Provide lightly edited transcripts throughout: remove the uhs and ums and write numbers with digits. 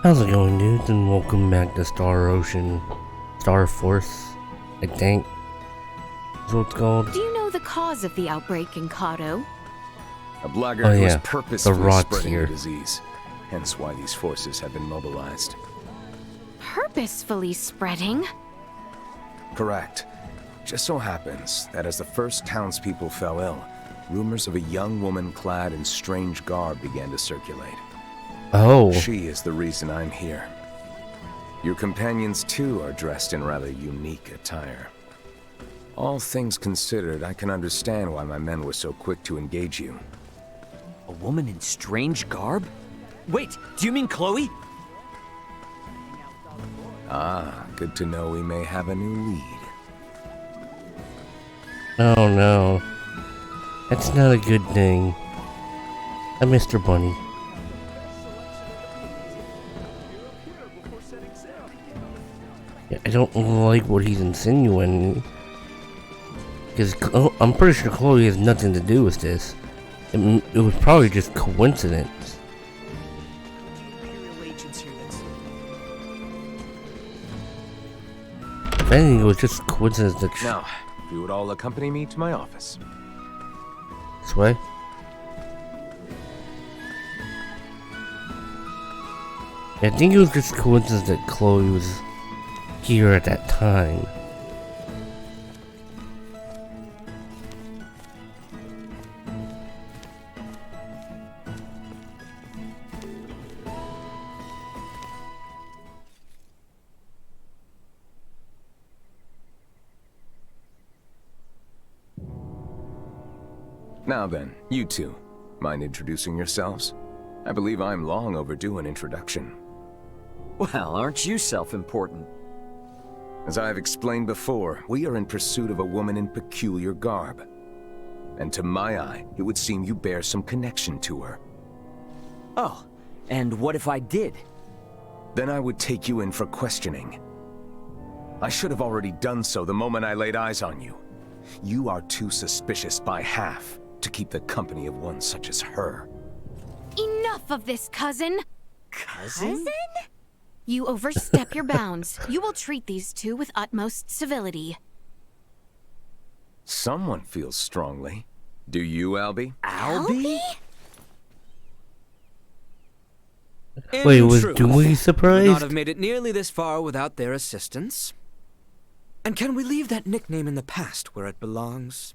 How's it going, dudes? And welcome back to Star Ocean. Star Force, I think is what it's called. Do you know the cause of the outbreak in Kato? A blackguard who is purposefully rot's spreading here. the disease. Hence why these forces have been mobilized. Purposefully spreading? Correct. Just so happens that as the first townspeople fell ill, rumors of a young woman clad in strange garb began to circulate. Oh, She is the reason I'm here. Your companions, too, are dressed in rather unique attire. All things considered, I can understand why my men were so quick to engage you. A woman in strange garb? Wait, do you mean Chloe? Ah, good to know we may have a new lead. oh no, that's not a good thing. I'm Mr. Bunny. Yeah, I don't like what he's insinuating. Because I'm pretty sure Chloe has nothing to do with this. It was probably just coincidence. If anything, it was just coincidence that Now, if you would all accompany me to my office. this way. I think it was just coincidence that Chloe was here at that time. Now then, you two, mind introducing yourselves? I believe I'm long overdue an introduction. Well, aren't you self-important? As I have explained before, we are in pursuit of a woman in peculiar garb. And to my eye, it would seem you bear some connection to her. Oh, and what if I did? Then I would take you in for questioning. I should have already done so the moment I laid eyes on you. You are too suspicious by half to keep the company of one such as her. Enough of this, cousin! Cousin? You overstep your bounds. You will treat these two with utmost civility. Someone feels strongly. Do you, Albie? Albie? Wait, In was truth, Dewey would not surprised? have made it nearly this far without their assistance. And can we leave that nickname in the past where it belongs?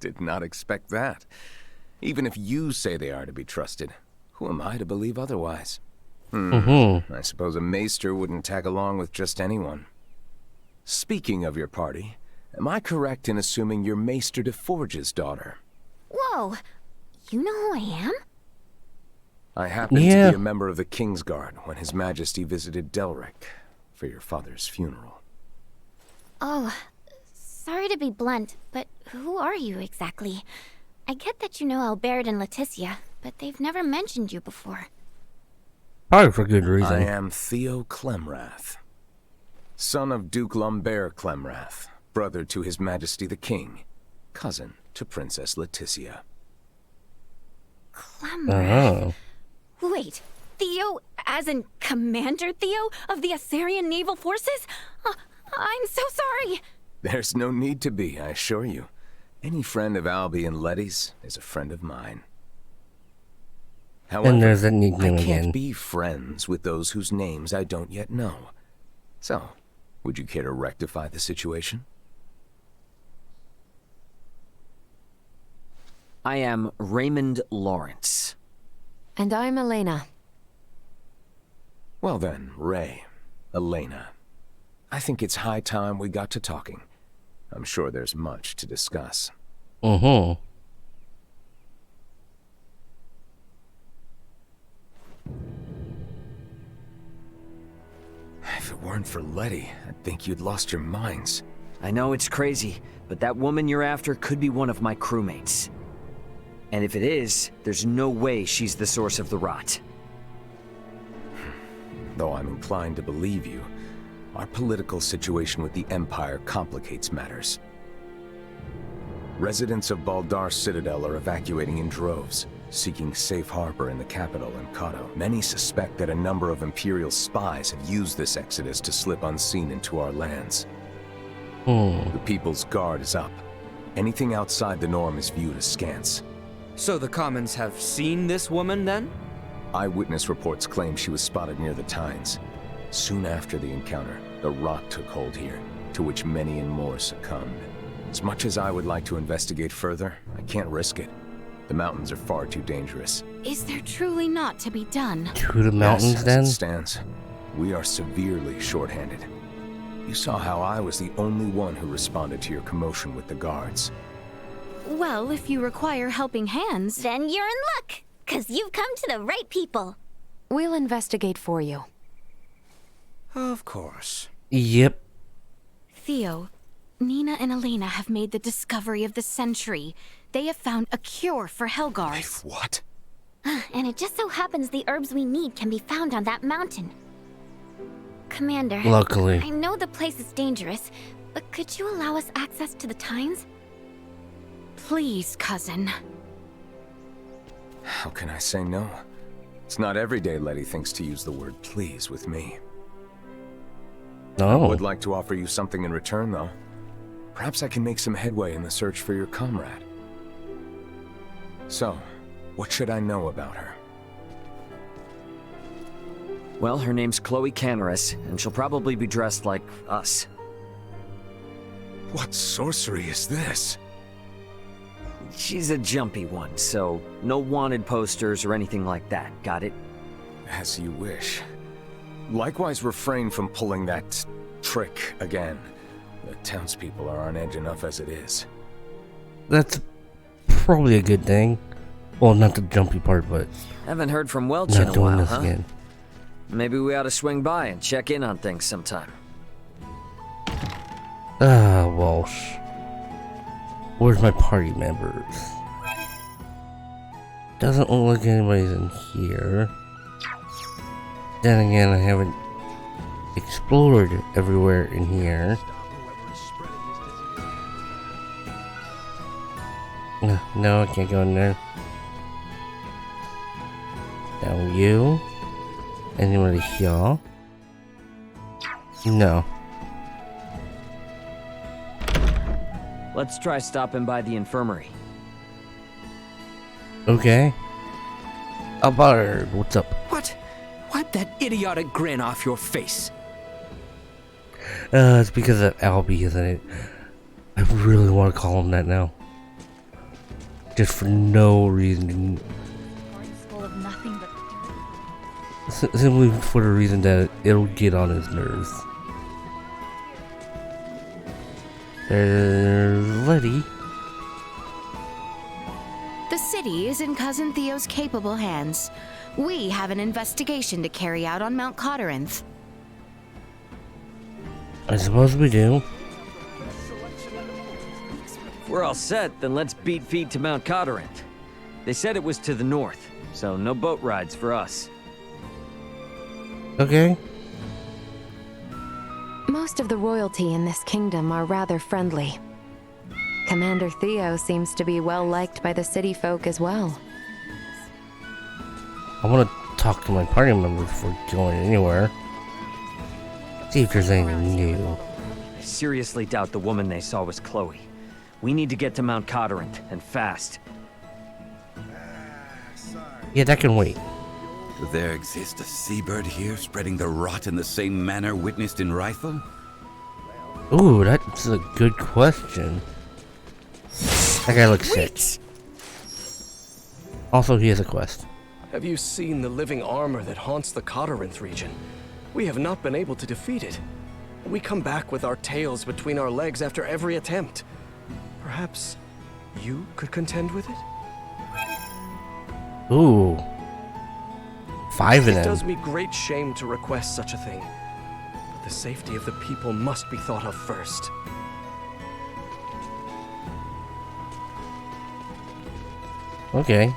Did not expect that. Even if you say they are to be trusted, who am I to believe otherwise? I suppose a maester wouldn't tag along with just anyone. Speaking of your party, am I correct in assuming you're Maester de Forge's daughter? Whoa! You know who I am? I happened Yeah. to be a member of the Kingsguard when His Majesty visited Delric for your father's funeral. Oh, sorry to be blunt, but who are you exactly? I get that you know Albert and Leticia, but they've never mentioned you before. Probably for good reason. I am Theo Clemrath, son of Duke Lambert Clemrath, brother to His Majesty the King, cousin to Princess Leticia. Clemrath. Oh. Wait, Theo, as in Commander Theo of the Assyrian Naval Forces? I'm so sorry. There's no need to be, I assure you. Any friend of Albie and Letty's is a friend of mine. However, And there's that I nickname can't again. be friends with those whose names I don't yet know. So, would you care to rectify the situation? I am Raymond Lawrence. And I'm Elena. Well then, Ray, Elena. I think it's high time we got to talking. I'm sure there's much to discuss. Mm-hmm. If it weren't for Letty, I'd think you'd lost your minds. I know it's crazy, but that woman you're after could be one of my crewmates. And if it is, there's no way she's the source of the rot. Though I'm inclined to believe you, our political situation with the Empire complicates matters. Residents of Baldar Citadel are evacuating in droves, seeking safe harbor in the capital, Mkado. Many suspect that a number of Imperial spies have used this exodus to slip unseen into our lands. The People's Guard is up. Anything outside the norm is viewed as scants. So the Commons have seen this woman, then? Eyewitness reports claim she was spotted near the Tines. Soon after the encounter, the rot took hold here, to which many and more succumbed. As much as I would like to investigate further, I can't risk it. The mountains are far too dangerous. Is there truly not to be done? To the mountains, Yes, then? as it stands, we are severely short-handed. You saw how I was the only one who responded to your commotion with the guards. Well, if you require helping hands... Then you're in luck, 'cause you've come to the right people. We'll investigate for you. Of course. Yep. Theo, Nina and Elena have made the discovery of the century. They have found a cure for Helgars. What? And it just so happens the herbs we need can be found on that mountain. Commander, Luckily. I know the place is dangerous, but could you allow us access to the Tines? Please, cousin. How can I say no? It's not every day Letty thinks to use the word please with me. I No. would like to offer you something in return, though. Perhaps I can make some headway in the search for your comrade. So, what should I know about her? Well, her name's Chloe Canaris, and she'll probably be dressed like us. What sorcery is this? She's a jumpy one, so no wanted posters or anything like that, got it? As you wish. Likewise, refrain from pulling that trick again. The townspeople are on edge enough as it is. That's probably a good thing. Well, not the jumpy part, but Haven't heard from Welch in not a doing while, this huh? again. Maybe we ought to swing by and check in on things sometime. Ah, Walsh. Where's my party members? Doesn't look like anybody's in here. Then again, I haven't explored everywhere in here. No, I can't go in there. Down you. Anybody here? No. Let's try stopping by the infirmary. Okay. Albard, what's up? What? Wipe that idiotic grin off your face. It's because of Albie, isn't it? I really want to call him that now. Just for no reason. Full of nothing but Simply for the reason that it'll get on his nerves. There's Letty. The city is in Cousin Theo's capable hands. We have an investigation to carry out on Mount Cotteranth. I suppose we do. If we're all set, then let's beat feet to Mount Cotteranth. They said it was to the north, so no boat rides for us. Okay. Most of the royalty in this kingdom are rather friendly. Commander Theo seems to be well liked by the city folk as well. I want to talk to my party members before going anywhere. See if there's anything new. I seriously doubt the woman they saw was Chloe. We need to get to Mount Cotteranth, and fast. Yeah, that can wait. Does there exist a seabird here spreading the rot in the same manner witnessed in Rifle? Ooh, that's a good question. That guy looks sick. Also, he has a quest. Have you seen the living armor that haunts the Cotteranth region? We have not been able to defeat it. We come back with our tails between our legs after every attempt. Perhaps you could contend with it? Ooh. 5 of It does them. me great shame to request such a thing. But the safety of the people must be thought of first. Okay.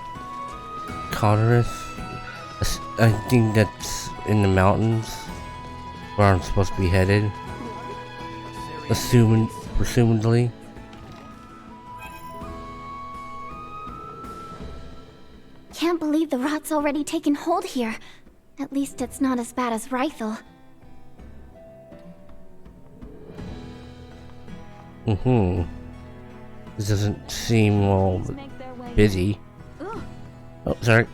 Cotteranth. I think that's in the mountains where I'm supposed to be headed. Presumably. it's already taken hold here. At least it's not as bad as Rythel. This doesn't seem all busy. Oh, sorry.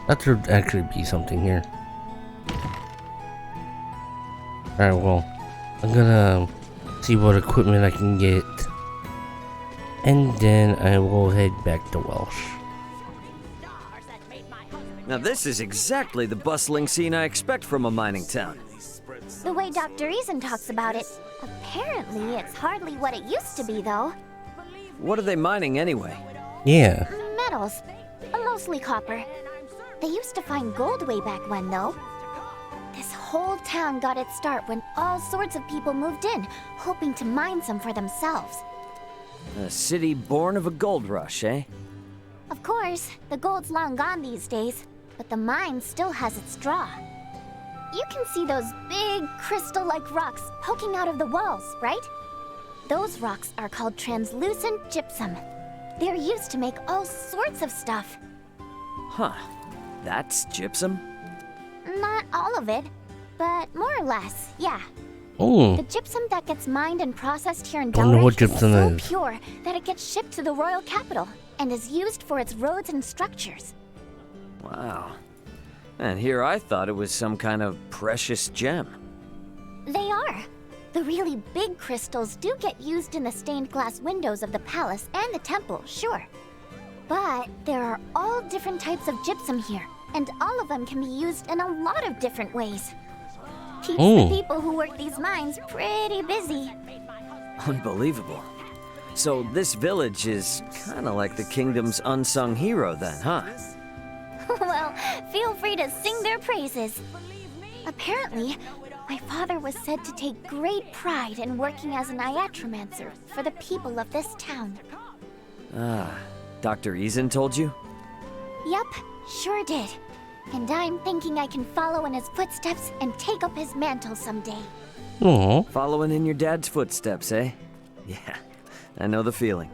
That should actually be something here. Alright, well, I'm gonna see what equipment I can get. And then I will head back to Welsh. Now this is exactly the bustling scene I expect from a mining town. The way Dr. Eason talks about it, apparently it's hardly what it used to be, though. What are they mining anyway? Yeah. Metals, mostly copper. They used to find gold way back when, though. This whole town got its start when all sorts of people moved in, hoping to mine some for themselves. A city born of a gold rush, eh? Of course, the gold's long gone these days, but the mine still has its draw. You can see those big crystal-like rocks poking out of the walls, right? Those rocks are called translucent gypsum. They're used to make all sorts of stuff. Huh. That's gypsum? Not all of it, but more or less, yeah. Oh. The gypsum that gets mined and processed here in Don't know what Delridge is gypsum so is. pure that it gets shipped to the royal capital and is used for its roads and structures. Wow. And here I thought it was some kind of precious gem. They are. The really big crystals do get used in the stained glass windows of the palace and the temple, sure. But there are all different types of gypsum here, and all of them can be used in a lot of different ways. Keeps the people who work these mines pretty busy. Unbelievable. So this village is kind of like the kingdom's unsung hero then, huh? Well, feel free to sing their praises. Apparently, my father was said to take great pride in working as an iatromancer for the people of this town. Ah, Dr. Eason told you? Yep, sure did. And I'm thinking I can follow in his footsteps and take up his mantle someday. Aww. Following in your dad's footsteps, eh? Yeah, I know the feeling.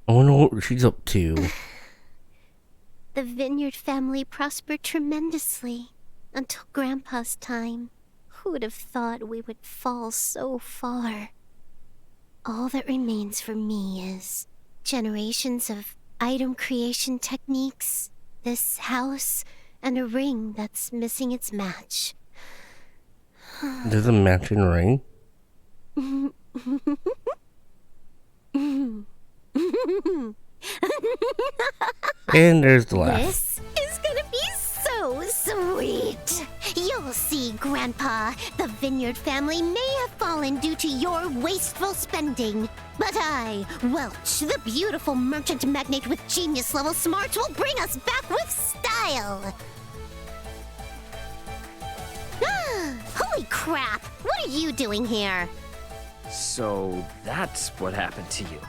I wonder what she's up to. The Vineyard family prospered tremendously until Grandpa's time. Who would have thought we would fall so far? All that remains for me is generations of item creation techniques, this house, and a ring that's missing its match. There's a matching ring? And there's the laugh. This is gonna be so sweet. You'll see, Grandpa. The Vineyard family may have fallen due to your wasteful spending. But I, Welch, the beautiful merchant magnate with genius-level smarts, will bring us back with style. Holy crap! What are you doing here? So that's what happened to you.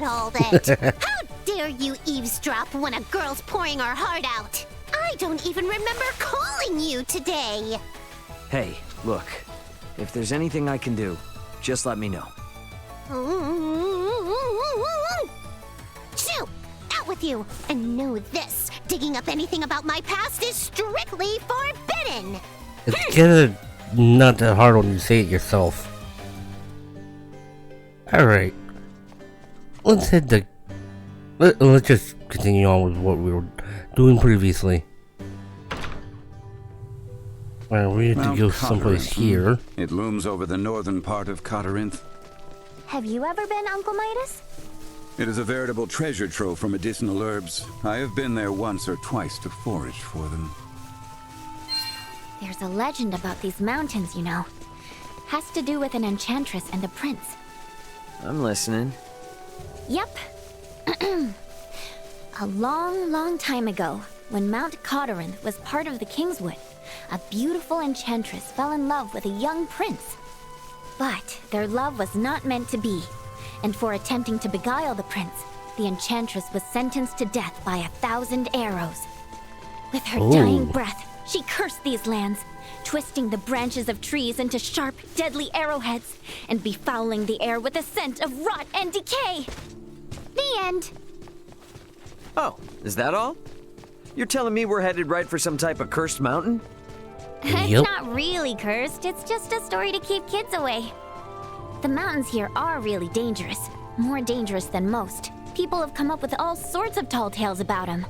Hold it. How dare you eavesdrop when a girl's pouring her heart out? I don't even remember calling you today. Hey, look. If there's anything I can do, just let me know. Shoo! Out with you! And know this, digging up anything about my past is strictly forbidden! It's kinda not that hard when you say it yourself. Alright. Let's head to... Let's just continue on with what we were doing previously. Alright, we have to Mount go someplace Cotterinth. here. It looms over the northern part of Cotterinth. Have you ever been, Uncle Midas? It is a veritable treasure trove for medicinal herbs. I have been there once or twice to forage for them. There's a legend about these mountains, you know. Has to do with an enchantress and a prince. I'm listening. Yep. A long time ago, when Mount Cotterinth was part of the Kingswood, a beautiful enchantress fell in love with a young prince. But their love was not meant to be, and for attempting to beguile the prince, the enchantress was sentenced to death by 1,000 arrows. With her dying breath, She cursed these lands, twisting the branches of trees into sharp, deadly arrowheads, and befouling the air with a scent of rot and decay. The end. Oh, is that all? You're telling me we're headed right for some type of cursed mountain? It's Yep. not really cursed, it's just a story to keep kids away. The mountains here are really dangerous, more dangerous than most. People have come up with all sorts of tall tales about them.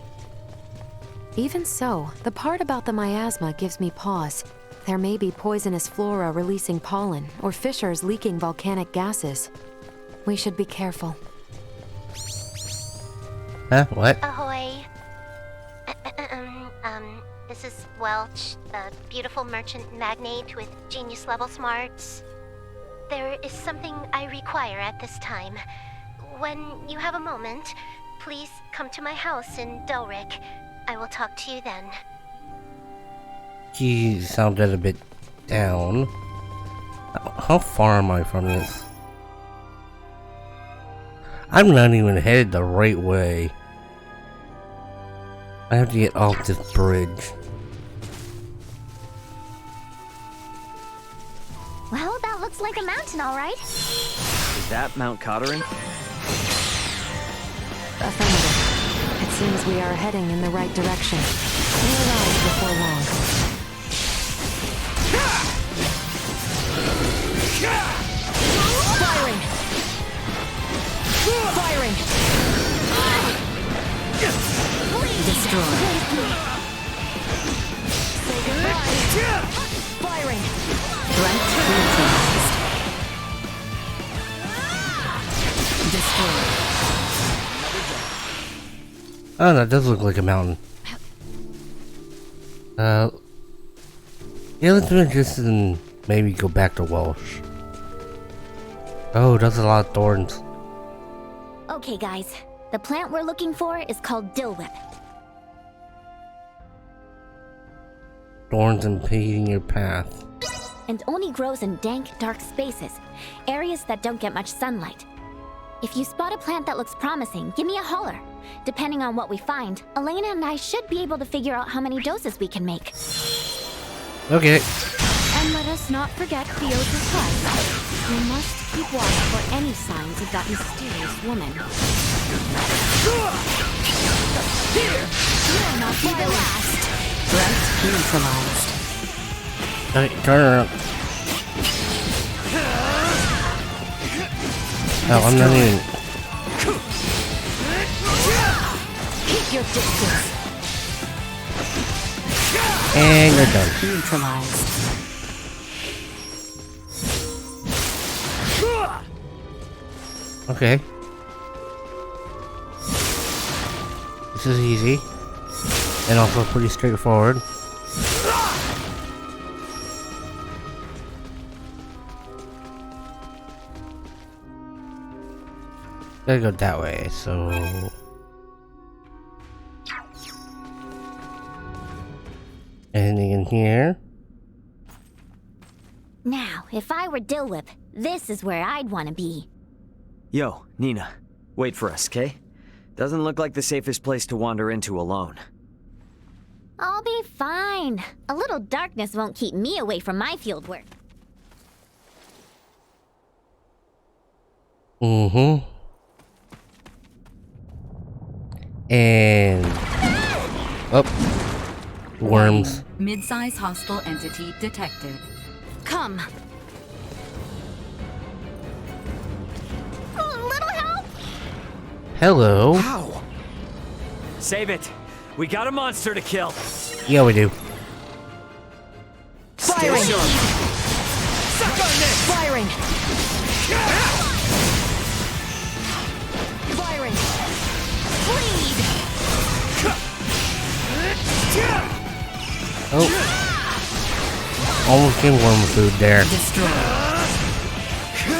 Even so, the part about the miasma gives me pause. There may be poisonous flora releasing pollen, or fissures leaking volcanic gases. We should be careful. Huh? What? Ahoy. This is Welch, a beautiful merchant magnate with genius-level smarts. There is something I require at this time. When you have a moment, please come to my house in Delric. I will talk to you then. He sounded a bit down. How far am I from this? I'm not even headed the right way. I have to get off this bridge. Well, that looks like a mountain, all right. Is that Mount Cotterin? Affirmative. It seems we are heading in the right direction. We'll arrive before long. Firing! Firing! Destroy. Firing! Threat neutralized. Destroy. Oh, that does look like a mountain. Yeah, let's be interested in maybe go back to Welsh. Oh, that's a lot of thorns. Okay, guys. The plant we're looking for is called Dillwhip. Thorns impeding your path. And only grows in dank, dark spaces, areas that don't get much sunlight. If you spot a plant that looks promising, give me a holler. Depending on what we find, Elena and I should be able to figure out how many doses we can make. Okay. And let us not forget Theo's request. We must keep watch for any signs of that mysterious woman. You'll not be the last. Threat neutralized. Okay, turn around. Oh, I'm not even. Keep your distance. And you're done. Neutralized. Okay. This is easy. And also pretty straightforward. Gotta go that way, so... Anything in here? Now, if I were Dillwhip, this is where I'd want to be. Yo, Nina. Wait for us, okay? Doesn't look like the safest place to wander into alone. I'll be fine. A little darkness won't keep me away from my fieldwork. Mm-hmm. And... Oh. Worms. Mid-size hostile entity detected. Come. Little help? Hello. How? Save it. We got a monster to kill. Yeah, we do. Firing! Suck on this! Firing! Firing! Bleed! Oh. Almost gave worm food there. Destroy!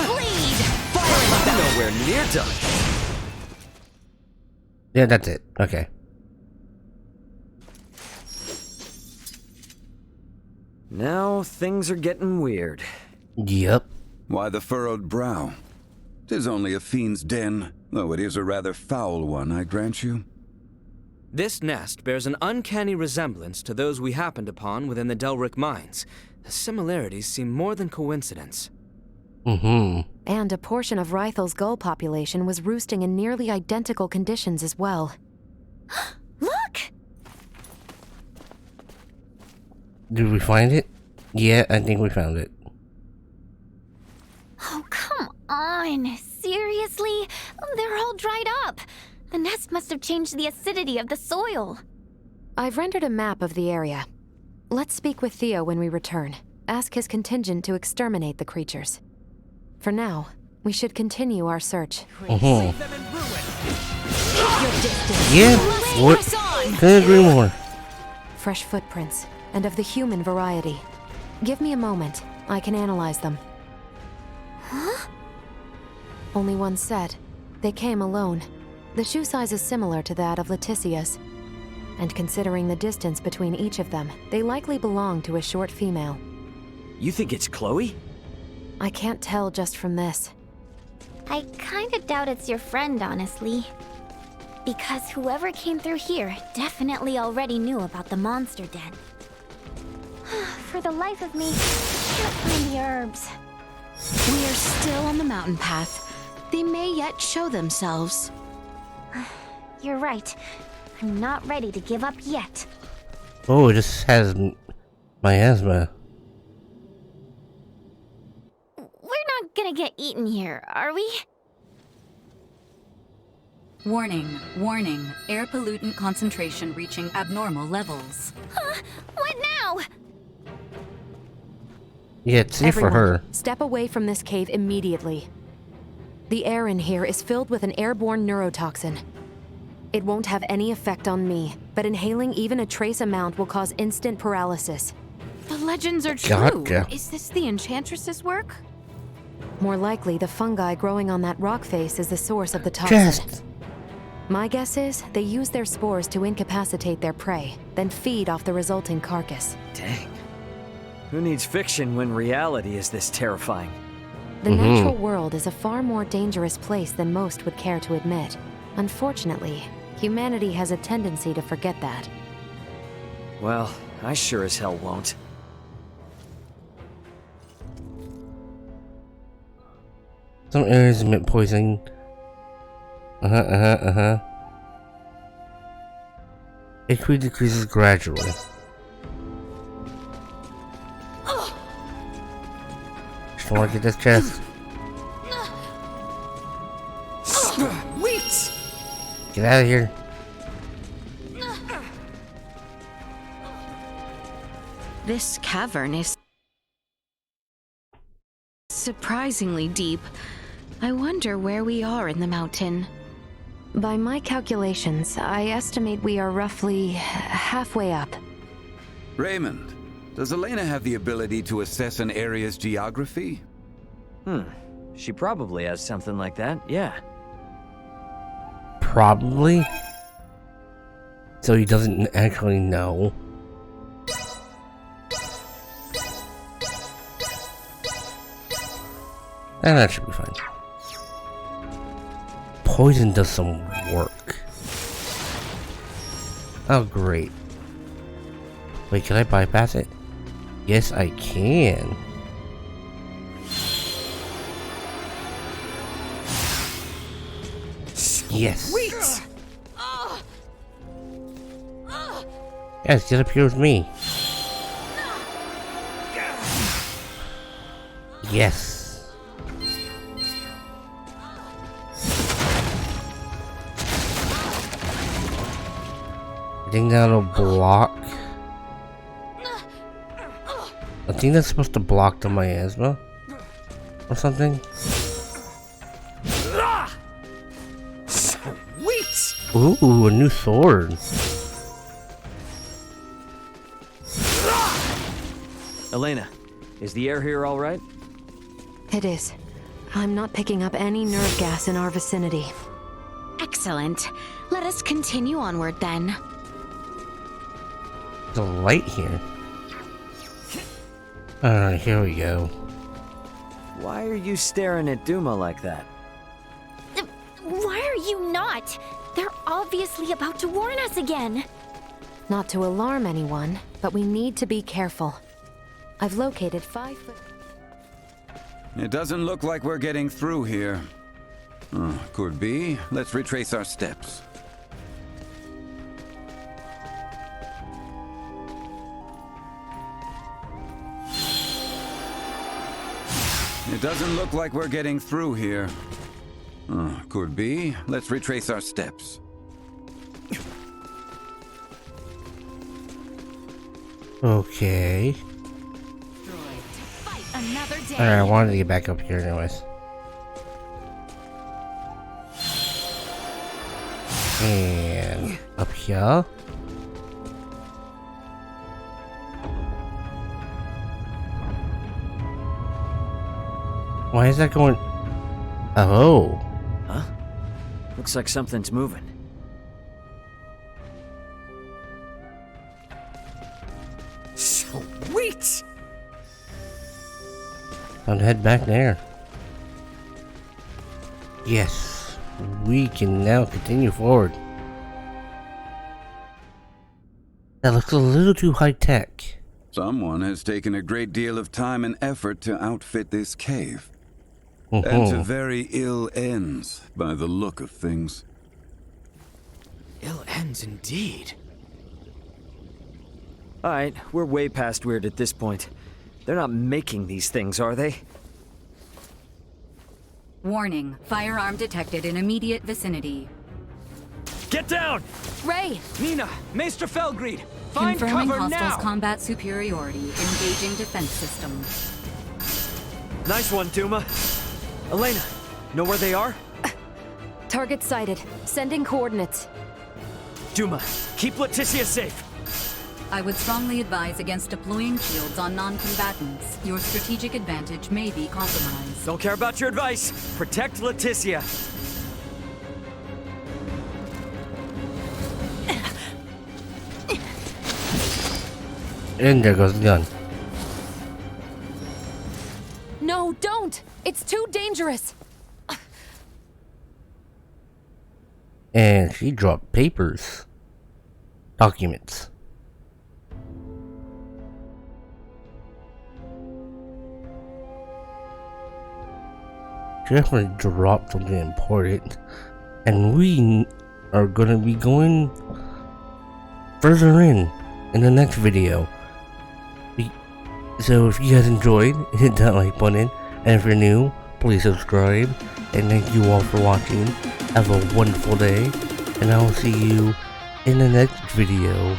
Bleed! I'm nowhere near done. Yeah, that's it. Okay. Now things are getting weird. Yep. Why the furrowed brow? 'Tis only a fiend's den, though it is a rather foul one, I grant you. This nest bears an uncanny resemblance to those we happened upon within the Delric mines. The similarities seem more than coincidence. And a portion of Rythel's gull population was roosting in nearly identical conditions as well. Look! Did we find it? Yeah, I think we found it. Oh, come on. Seriously? They're all dried up. The nest must have changed the acidity of the soil. I've rendered a map of the area. Let's speak with Theo when we return. Ask his contingent to exterminate the creatures. For now, we should continue our search. Yeah, what? Couldn't agree more. Fresh footprints, and of the human variety. Give me a moment. I can analyze them. Huh? Only one set. They came alone. The shoe size is similar to that of Leticia's. And considering the distance between each of them, they likely belong to a short female. You think it's Chloe? I can't tell just from this. I kinda doubt it's your friend, honestly. Because whoever came through here definitely already knew about the monster den. For the life of me, I can't find the herbs. We are still on the mountain path. They may yet show themselves. You're right. I'm not ready to give up yet. Oh, it just has miasma. We're not gonna get eaten here, are we? Warning, warning. Air pollutant concentration reaching abnormal levels. Huh? What now? Yeah, it's safe for her. Step away from this cave immediately. The air in here is filled with an airborne neurotoxin. It won't have any effect on me, but inhaling even a trace amount will cause instant paralysis. The legends are true. Gotcha. Is this the Enchantress's work? More likely, the fungi growing on that rock face is the source of the toxin. Just. My guess is they use their spores to incapacitate their prey, then feed off the resulting carcass. Dang. Who needs fiction when reality is this terrifying? The natural world is a far more dangerous place than most would care to admit. Unfortunately, humanity has a tendency to forget that. Well, I sure as hell won't. Some areas emit poison. HP decreases gradually. Just want to get this chest. Wait! Get out of here. This cavern is surprisingly deep. I wonder where we are in the mountain. By my calculations, I estimate we are roughly halfway up. Raymond, does Elena have the ability to assess an area's geography? She probably has something like that, yeah. Probably. So he doesn't actually know. And that should be fine. Poison does some work. Oh, great. Wait, can I bypass it? Yes, I can. Yes. Yes, get up here with me. Yes. I think that'll block. I think that's supposed to block the miasma or something. Sweet! Ooh, a new sword. Elena, is the air here all right? It is. I'm not picking up any nerve gas in our vicinity. Excellent. Let us continue onward then. There's a light here. Alright, here we go. Why are you staring at Duma like that? Why are you not? They're obviously about to warn us again. Not to alarm anyone, but we need to be careful. I've located 5 foot... It doesn't look like we're getting through here. Could be. Let's retrace our steps. It doesn't look like we're getting through here. Could be. Let's retrace our steps. Okay. Another day. Alright, I wanted to get back up here anyways. And up here. Why is that going? Oh. Huh? Looks like something's moving. Sweet! I'll head back there. Yes, we can now continue forward. That looks a little too high-tech. Someone has taken a great deal of time and effort to outfit this cave. And to very ill ends, by the look of things. Ill ends indeed. Alright, we're way past weird at this point. They're not making these things, are they? Warning, firearm detected in immediate vicinity. Get down! Ray! Nina, Maester Felgreed, find Confirming cover hostiles' now! combat superiority, engaging defense systems. Nice one, Duma. Elena, know where they are? Target sighted. Sending coordinates. Duma, keep Leticia safe. I would strongly advise against deploying shields on non-combatants. Your strategic advantage may be compromised. Don't care about your advice. Protect Leticia. And there goes the gun. No, don't! It's too dangerous! And she dropped papers. Documents. She definitely dropped something important. And we are gonna be going further in the next video. So if you guys enjoyed, hit that like button. And if you're new, please subscribe. And thank you all for watching. Have a wonderful day. And I will see you in the next video.